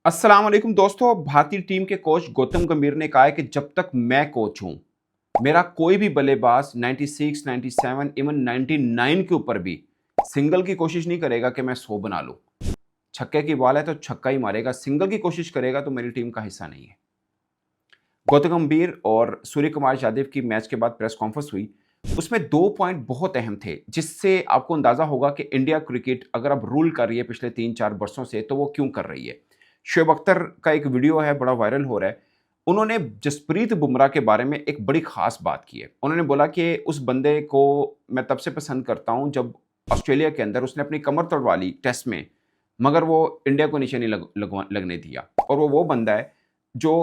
अस्सलाम वालेकुम दोस्तों। भारतीय टीम के कोच गौतम गंभीर ने कहा है कि जब तक मैं कोच हूं, मेरा कोई भी बल्लेबाज 96, 97, इवन 99 के ऊपर भी सिंगल की कोशिश नहीं करेगा कि मैं 100 बना लूं। छक्के की बॉल है तो छक्का ही मारेगा, सिंगल की कोशिश करेगा तो मेरी टीम का हिस्सा नहीं है। गौतम गंभीर और सूर्य कुमार यादव की मैच के बाद प्रेस कॉन्फ्रेंस हुई। उसमें दो पॉइंट बहुत अहम थे, जिससे आपको अंदाजा होगा कि इंडिया क्रिकेट अगर अब रूल कर रही है पिछले 3-4 वर्षों से, तो वो क्यों कर रही है। शोएब अख्तर का एक वीडियो है, बड़ा वायरल हो रहा है। उन्होंने जसप्रीत बुमराह के बारे में एक बड़ी खास बात की है। उन्होंने बोला कि उस बंदे को मैं तब से पसंद करता हूं जब ऑस्ट्रेलिया के अंदर उसने अपनी कमर तोड़वा ली टेस्ट में, मगर वो इंडिया को नीचे नहीं लगने दिया। और वो बंदा है जो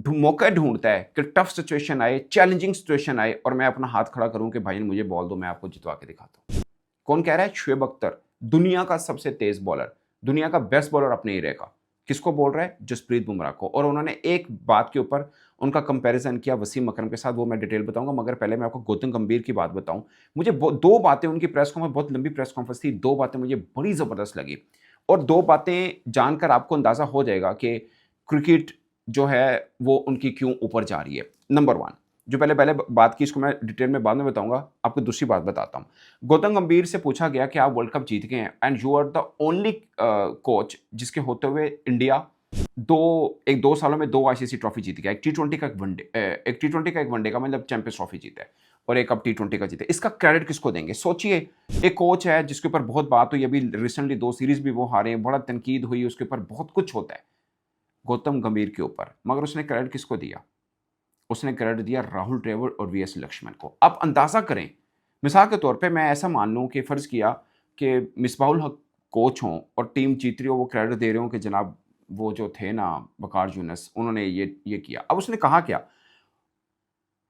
मौका ढूंढता है कि टफ सिचुएशन आए, चैलेंजिंग सिचुएशन आए और मैं अपना हाथ खड़ा करूं कि भाई मुझे बॉल दो, मैं आपको जितवा के दिखाता हूं। कौन कह रहा है? शोएब अख्तर, दुनिया का सबसे तेज बॉलर, दुनिया का बेस्ट बॉलर अपने एरिया का। किसको बोल रहा है? जसप्रीत बुमराह को। और उन्होंने एक बात के ऊपर उनका कंपैरिजन किया वसीम अकरम के साथ, वो मैं डिटेल बताऊंगा, मगर पहले मैं आपको गौतम गंभीर की बात बताऊं। मुझे दो बातें उनकी प्रेस कॉन्फ्रेंस, बहुत लंबी प्रेस कॉन्फ्रेंस थी, दो बातें मुझे बड़ी जबरदस्त लगी। और दो बातें जानकर आपको अंदाजा हो जाएगा कि क्रिकेट जो है वो उनकी क्यों ऊपर जा रही है। नंबर वन, जो पहले पहले बात की, इसको मैं डिटेल में बाद में बताऊंगा, आपको दूसरी बात बताता हूं। गौतम गंभीर से पूछा गया कि आप वर्ल्ड कप जीत गए हैं and you are the only coach जिसके होते हुए इंडिया एक दो सालों में दो आईसीसी ट्रॉफी जीत गया। एक टी20 का, एक वनडे, एक टी20 का, एक वनडे का, मतलब चैंपियंस ट्रॉफी जीता है, और एक अब टी20 का जीता है। इसका क्रेडिट किसको देंगे? सोचिए, एक कोच है जिसके ऊपर बहुत बात हुई, अभी रिसेंटली 2 सीरीज भी वो हारे हैं, बड़ा तनकीद हुई उसके ऊपर, बहुत कुछ होता है गौतम गंभीर के ऊपर, मगर उसने क्रेडिट किसको दिया? उसने क्रेडिट दिया राहुल द्रविड़ और वीएस लक्ष्मण को। अब अंदाजा करें, मिसाल के तौर पे मैं ऐसा मान लूं कि फर्ज किया कि मिसबाहुल हक कोच हों और टीम जीत रही हो, वो क्रेडिट दे रहे हो कि जनाब वो जो थे ना वकार यूनिस, उन्होंने ये किया। अब उसने कहा क्या?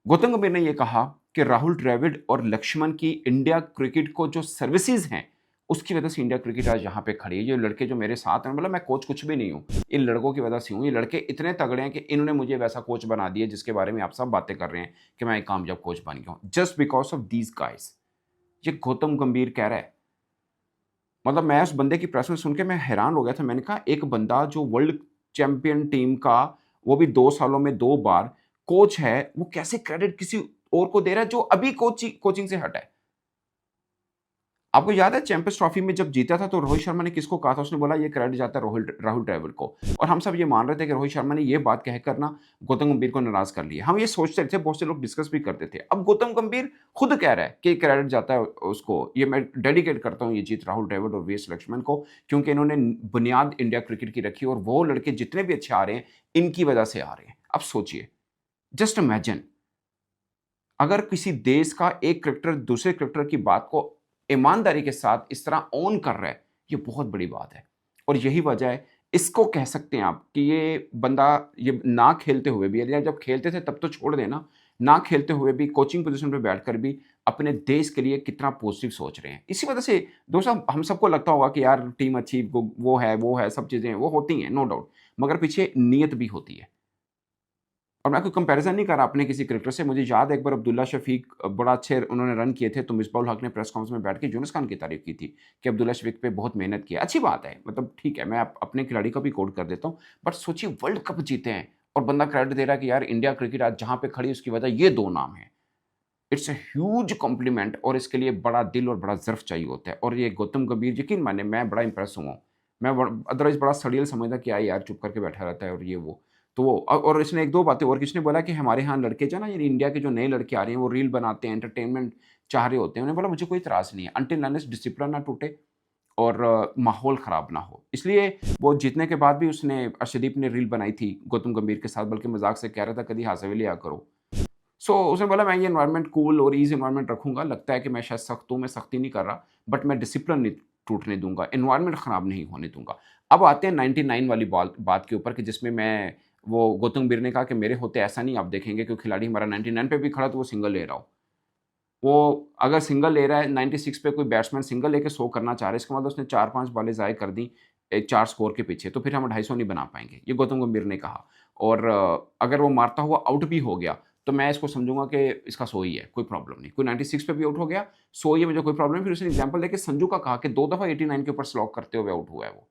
गौतम गंभीर ने यह कहा कि राहुल द्रविड़ और लक्ष्मण की इंडिया क्रिकेट को जो सर्विसेज हैं, उसकी वजह से इंडिया क्रिकेट आज यहाँ पे खड़ी है। ये लड़के जो मेरे साथ हैं, मतलब मैं कोच कुछ भी नहीं हूँ, इन लड़कों की वजह से हूँ। ये लड़के इतने तगड़े हैं कि इन्होंने मुझे वैसा कोच बना दिया जिसके बारे में आप सब बातें कर रहे हैं कि मैं एक कामयाब कोच बन गया हूँ, just because of these guys. ये गौतम गंभीर कह रहा है। मतलब मैं उस बंदे की प्रेस में सुन के मैं हैरान हो गया था। मैंने कहा, एक बंदा जो वर्ल्ड चैंपियन टीम का, वो भी 2 सालों में 2 बार कोच है, वो कैसे क्रेडिट किसी और को दे रहा है जो अभी कोचिंग से हटा है। आपको याद है चैंपियंस ट्रॉफी में जब जीता था तो रोहित शर्मा ने किसको कहा था? उसने बोला ये क्रेडिट जाता है राहुल द्रविड़ को। और हम सब ये मान रहे थे कि रोहित शर्मा ने ये बात कहकर ना गौतम गंभीर को नाराज कर लिया। हम ये सोचते थे, बहुत से लोग डिस्कस भी करते थे। अब गौतम गंभीर खुद कह रहा है कि क्रेडिट जाता है उसको, ये मैं डेडिकेट करता हूँ ये जीत राहुल द्रविड़ और वीएस लक्ष्मण को, क्योंकि इन्होंने बुनियाद इंडिया क्रिकेट की रखी और वो लड़के जितने भी अच्छे आ रहे हैं इनकी वजह से आ रहे हैं। अब सोचिए, जस्ट इमेजिन, अगर किसी देश का एक क्रिकेटर दूसरे क्रिकेटर की बात को ईमानदारी के साथ इस तरह ऑन कर रहा है, ये बहुत बड़ी बात है। और यही वजह है, इसको कह सकते हैं आप कि ये बंदा, ये ना खेलते हुए भी, या जब खेलते थे तब तो छोड़ देना, ना खेलते हुए भी कोचिंग पोजीशन पे बैठकर भी अपने देश के लिए कितना पॉजिटिव सोच रहे हैं। इसी वजह से दोस्तों, हम सबको लगता होगा कि यार टीम अच्छी, वो है, सब चीज़ें वो होती हैं, नो डाउट, मगर पीछे नीयत भी होती है। और मैं कोई कंपैरिजन नहीं कर रहा अपने किसी क्रिकेटर से। मुझे याद है एक बार अब्दुल्ला शफीक बड़ा अच्छे उन्होंने रन किए थे, तो मिसबाहुल हक ने प्रेस कॉन्फ्रेंस में बैठ के यूनुस खान की तारीफ की थी कि अब्दुल्ला शफीक पे बहुत मेहनत की है। अच्छी बात है, मतलब ठीक है, मैं अपने खिलाड़ी का भी कोट कर देता हूँ। बट सोचिए, वर्ल्ड कप जीते हैं और बंदा क्रेडिट दे रहा है कि यार इंडिया क्रिकेट आज जहाँ पे खड़ी है उसकी वजह ये दो नाम है। इट्स अ ह्यूज कॉम्प्लीमेंट, और इसके लिए बड़ा दिल और बड़ा ज़र्फ चाहिए होता है। और ये गौतम गंभीर, यकीन माने, मैं बड़ा इंप्रेस हुआ हूँ। मैं अदरवाइज़ बड़ा सड़ियल समझता कि यार चुप करके बैठा रहता है और ये वो। तो वो और इसने एक दो बातें और, किसने बोला कि हमारे यहाँ लड़के जो ना, ये इंडिया के जो नए लड़के आ रहे हैं वो रील बनाते हैं, एंटरटेनमेंट चाह रहे होते हैं। उन्होंने बोला मुझे कोई इतराज़ नहीं है, अनटिल अनलेस डिसिप्लिन ना टूटे और माहौल ख़राब ना हो। इसलिए वो जीतने के बाद भी उसने, अर्शदीप ने रील बनाई थी गौतम गंभीर के साथ, बल्कि मज़ाक से कह रहा था कभी हाथ हवेली आ करो। उसने बोला मैं ये एनवायरनमेंट कूल और ईज़ी एनवायरनमेंट रखूँगा। लगता है कि मैं शायद सख्त हूँ, मैं सख्ती नहीं कर रहा, बट मैं डिसिप्लिन नहीं टूटने दूँगा, एनवायरनमेंट ख़राब नहीं होने दूँगा। अब आते हैं 99 वाली बात के ऊपर, कि जिसमें मैं, वो गौतम गंभीर ने कहा कि मेरे होते ऐसा नहीं आप देखेंगे कि खिलाड़ी हमारा 99 पे भी खड़ा तो वो सिंगल ले रहा हो। वो अगर सिंगल ले रहा है 96 पे, कोई बैट्समैन सिंगल लेके 100 करना चाह रहा है, इसका मतलब उसने 4-5 बॉलें ज़ाय कर दी 4 स्कोर के पीछे, तो फिर हम 250 नहीं बना पाएँगे, ये गौतम गंभीर ने कहा। और अगर वो मारता हुआ आउट भी हो गया, तो मैं इसको समझूँगा कि इसका 100 ही है, कोई प्रॉब्लम नहीं। कोई 96 पे भी आउट हो गया, 100 ही है, मुझे कोई प्रॉब्लम नहीं। फिर उसने एग्ज़ाम्पल देके संजू का कहा कि 2 दफ़ा 89 के ऊपर स्लॉग करते हुए आउट हुआ है वो।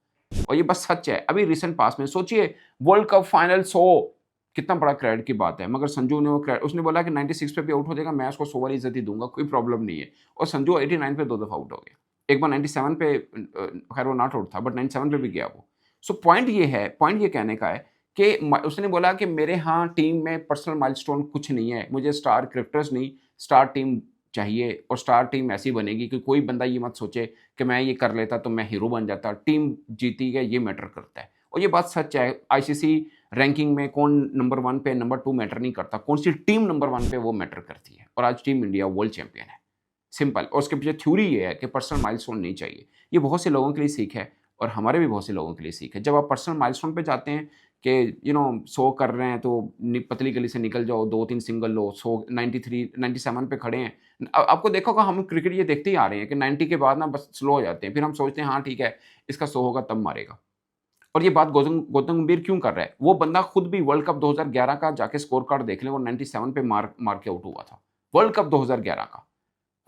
और ये बस सच है। अभी रिसेंट पास में सोचिए, वर्ल्ड कप फाइनल 100, कितना बड़ा क्रेडिट की बात है। मगर संजू ने वो क्रेडिट, उसने बोला कि 96 पे भी आउट हो जाएगा, मैं उसको 100 वाली इज्जत ही दूंगा, कोई प्रॉब्लम नहीं है। और संजू 89 पे 2 दफा आउट हो गया, एक बार 97 पे, खैर वो नॉट आउट था, बट 97 पे भी गया वो। सो पॉइंट ये है, पॉइंट ये कहने का है कि उसने बोला कि मेरे यहाँ टीम में पर्सनल माइलस्टोन कुछ नहीं है, मुझे स्टार क्रिकेटर्स नहीं, स्टार टीम चाहिए। और स्टार टीम ऐसी बनेगी कि कोई बंदा ये मत सोचे कि मैं ये कर लेता तो मैं हीरो बन जाता, टीम जीती है ये मैटर करता है। और ये बात सच है। आईसीसी रैंकिंग में कौन नंबर 1 पे नंबर 2 मैटर नहीं करता, कौन सी टीम नंबर 1 पे वो मैटर करती है। और आज टीम इंडिया वर्ल्ड चैंपियन है, सिंपल। और उसके पीछे थ्योरी ये है कि पर्सनल माइलस्टोन नहीं चाहिए। ये बहुत से लोगों के लिए सीख है और हमारे भी बहुत से लोगों के लिए सीख है। जब आप पर्सनल माइलस्टोन पे जाते हैं कि 100 कर रहे हैं तो पतली गली से निकल जाओ, 2-3 सिंगल लो, 100 93 97 पे खड़े हैं। आपको देखोगा, हम क्रिकेट ये देखते ही आ रहे हैं कि 90 के बाद ना बस स्लो हो जाते हैं, फिर हम सोचते हैं हाँ ठीक है इसका 100 होगा तब मारेगा। और ये बात गौतम गंभीर क्यों कर रहा है? वो बंदा खुद भी वर्ल्ड कप 2011 का जाके स्कोर कार्ड देख लें, वो 97 पे मार मार के आउट हुआ था, वर्ल्ड कप 2011 का।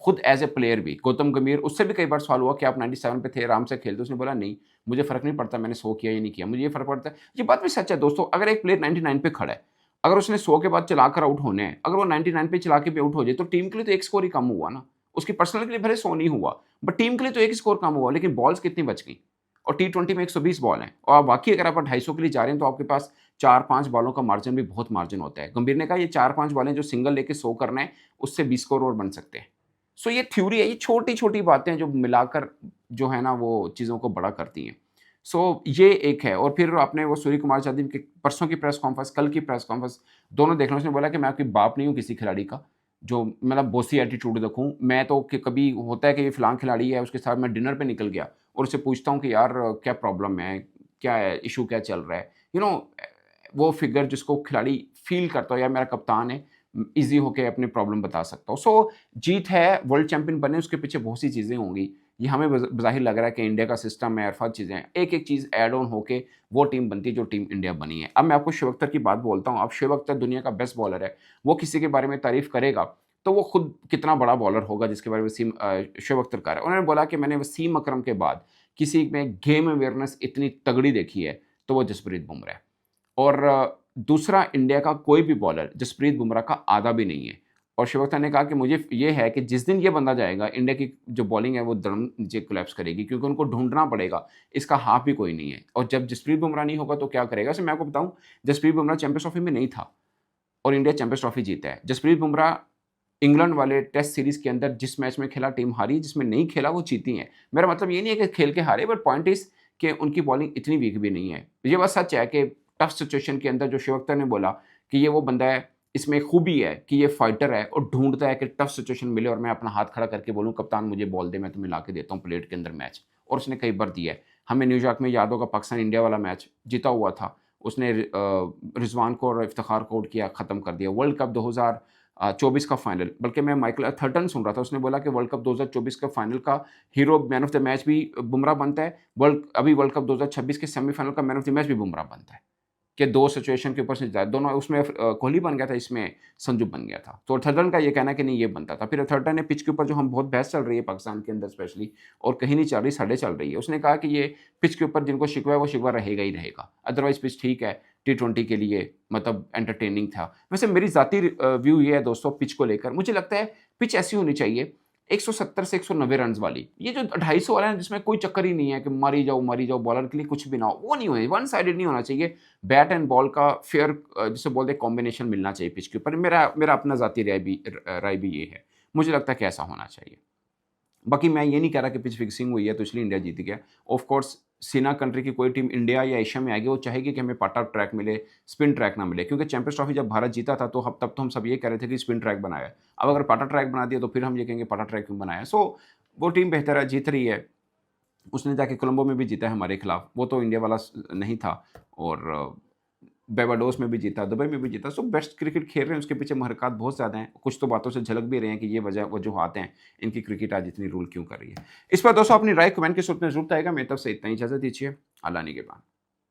खुद एज ए प्लेयर भी गौतम गंभीर, उससे भी कई बार सवाल हुआ कि आप 97 पे थे, आराम से खेलते, उसने बोला नहीं मुझे फर्क नहीं पड़ता मैंने 100 किया या नहीं किया, मुझे ये फर्क पड़ता है। ये बात भी सच है दोस्तों। अगर एक प्लेयर 99 पे खड़ा है, अगर उसने 100 के बाद चलाकर आउट होने हैं, अगर वो 99 पे चला के भी आउट हो जाए तो टीम के लिए तो एक स्कोर ही कम हुआ ना। उसकी पर्सनल के लिए भले 100 नहीं हुआ, बट टीम के लिए तो एक स्कोर कम हुआ। लेकिन बॉल्स कितनी बच गई? और टी20 में 120 बॉल हैं, और बाकी अगर आप 250 के लिए जा रहे हैं तो आपके पास 4-5 बॉलों का मार्जिन भी बहुत मार्जिन होता है। गंभीर ने कहा ये 4-5 बॉलें जो सिंगल लेके 100 करना है, उससे 20 स्कोर और बन सकते हैं। सो ये थ्योरी है, ये छोटी-छोटी बातें जो मिलाकर जो है ना वो चीज़ों को बड़ा करती हैं। सो ये एक है। और फिर आपने वो सूर्य कुमार यादव की परसों की प्रेस कॉन्फ्रेंस, कल की प्रेस कॉन्फ्रेंस, दोनों देख लो। उसने बोला कि मैं आपकी बाप नहीं हूँ किसी खिलाड़ी का जो मतलब बॉसी एटीट्यूड रखूँ। मैं तो कि कभी होता है कि ये फलां खिलाड़ी है, उसके साथ मैं डिनर पे निकल गया और उससे पूछता हूँ कि यार क्या प्रॉब्लम है, क्या है, इशू क्या चल रहा है। वो फिगर जिसको खिलाड़ी फ़ील करता हो यार मेरा कप्तान है, ईज़ी होके अपनी प्रॉब्लम बता सकता हूँ। सो जीत है, वर्ल्ड चैंपियन बने, उसके पीछे बहुत सी चीज़ें होंगी। ये हमें बज़ाहिर लग रहा है कि इंडिया का सिस्टम है, अरफा चीज़ें हैं। एक-एक चीज़ ऐड ऑन होके वो टीम बनती है जो टीम इंडिया बनी है। अब मैं आपको शोएब अख्तर की बात बोलता हूँ। अब शोएब अख्तर दुनिया का बेस्ट बॉलर है। वो किसी के बारे में तारीफ़ करेगा तो वो खुद कितना बड़ा बॉलर होगा जिसके बारे में शोएब अख्तर कह रहा है। उन्होंने बोला कि मैंने वसीम अकरम के बाद किसी में गेम अवेयरनेस इतनी तगड़ी देखी है तो वो जसप्रीत बुमराह है। और दूसरा, इंडिया का कोई भी बॉलर जसप्रीत बुमराह का आधा भी नहीं है। और शोएब अख्तर ने कहा कि मुझे ये है कि जिस दिन ये बंदा जाएगा, इंडिया की जो बॉलिंग है वो धड़म नीचे कोलैप्स करेगी, क्योंकि उनको ढूंढना पड़ेगा, इसका हाफ भी कोई नहीं है। और जब जसप्रीत बुमराह नहीं होगा तो क्या करेगा? वैसे मैं आपको बताऊं, जसप्रीत बुमराह चैंपियंस ट्रॉफी में नहीं था और इंडिया चैंपियंस ट्रॉफी जीता है। जसप्रीत बुमराह इंग्लैंड वाले टेस्ट सीरीज़ के अंदर जिस मैच में खेला टीम हारी, जिसमें नहीं खेला वो जीती है। मेरा मतलब ये नहीं है कि खेल के हारे, बट पॉइंट इज़ कि उनकी बॉलिंग इतनी वीक भी नहीं है। ये बात सच है कि टफ सिचुएशन के अंदर जो शोएब अख्तर ने बोला कि ये वो बंदा है, इसमें एक खूबी है कि ये फाइटर है और ढूँढता है कि टफ सिचुएशन मिले और मैं अपना हाथ खड़ा करके बोलूँ कप्तान मुझे बॉल दे, मैं तुम्हें ला के देता हूँ प्लेट के अंदर मैच। और उसने कई बार दिया है। हमें न्यूयॉर्क में याद होगा पाकिस्तान इंडिया वाला मैच जीता हुआ था। उसने रिजवान को और इफ्तिखार को आउट किया, ख़त्म कर दिया। वर्ल्ड कप 2024 का फाइनल, बल्कि मैं माइकल अथर्टन सुन रहा था, उसने बोला कि वर्ल्ड कप 2024 का फाइनल का hero man of the match भी बुमराह बनता है। वर्ल्ड कप 2026 के सेमीफाइनल का मैन ऑफ द मैच भी बुमराह बनता है। कि 2 सिचुएशन के ऊपर से दोनों, उसमें कोहली बन गया था, इसमें संजू बन गया था। तो अथर्टन का ये कहना है कि नहीं ये बनता था। फिर अथर्टन ने पिच के ऊपर जो हम बहुत बहस चल रही है पाकिस्तान के अंदर स्पेशली, और कहीं नहीं चल रही, साढ़े चल रही है, उसने कहा कि ये पिच के ऊपर जिनको शिकवा है वो शिकवा रहेगा ही रहेगा, अदरवाइज पिच ठीक है, टी20 के लिए मतलब एंटरटेनिंग था। वैसे मेरी ज़ाती व्यू ये है दोस्तों पिच को लेकर, मुझे लगता है पिच ऐसी होनी चाहिए 170 से 190 रन वाली। ये जो 250 वाला है जिसमें कोई चक्कर ही नहीं है कि मारी जाओ, बॉलर के लिए कुछ भी ना हो, वो नहीं होए, वन साइडेड नहीं होना चाहिए। बैट एंड बॉल का फेयर जिसे बोलते हैं कॉम्बिनेशन मिलना चाहिए पिच के ऊपर। मेरा अपना ज़ाती राय भी ये है। मुझे लगता है कि ऐसा होना चाहिए। बाकी मैं ये नहीं कह रहा कि पिच फिक्सिंग हुई है तो इसलिए इंडिया जीत गया। ऑफ कोर्स सीना कंट्री की कोई टीम इंडिया या एशिया में आएगी, वो चाहेगी कि हमें पाटा ट्रैक मिले, स्पिन ट्रैक ना मिले। क्योंकि चैंपियंस ट्रॉफी जब भारत जीता था तो तब तो हम सब ये कह रहे थे कि स्पिन ट्रैक बनाया है। अब अगर पाटा ट्रैक बना दिया तो फिर हम ये कहेंगे पाटा ट्रैक क्यों बनाया। सो वो टीम बेहतर है, जीत रही है। उसने जाके कोलंबो में भी जीता है हमारे खिलाफ, वो तो इंडिया वाला नहीं था। और बेबाडोस में भी जीता, दुबई में भी जीता। सो बेस्ट क्रिकेट खेल रहे हैं, उसके पीछे महरक़ात बहुत ज़्यादा हैं। कुछ तो बातों से झलक भी रहे हैं कि ये वजूहात हैं इनकी क्रिकेट आज इतनी रूल क्यों कर रही है। इस पर दोस्तों अपनी राय कमेंट के सूरत में जरूर आएगा। मेरी तरफ से इतना ही, इजाज़त दीजिए। अल्लाह निगहबान।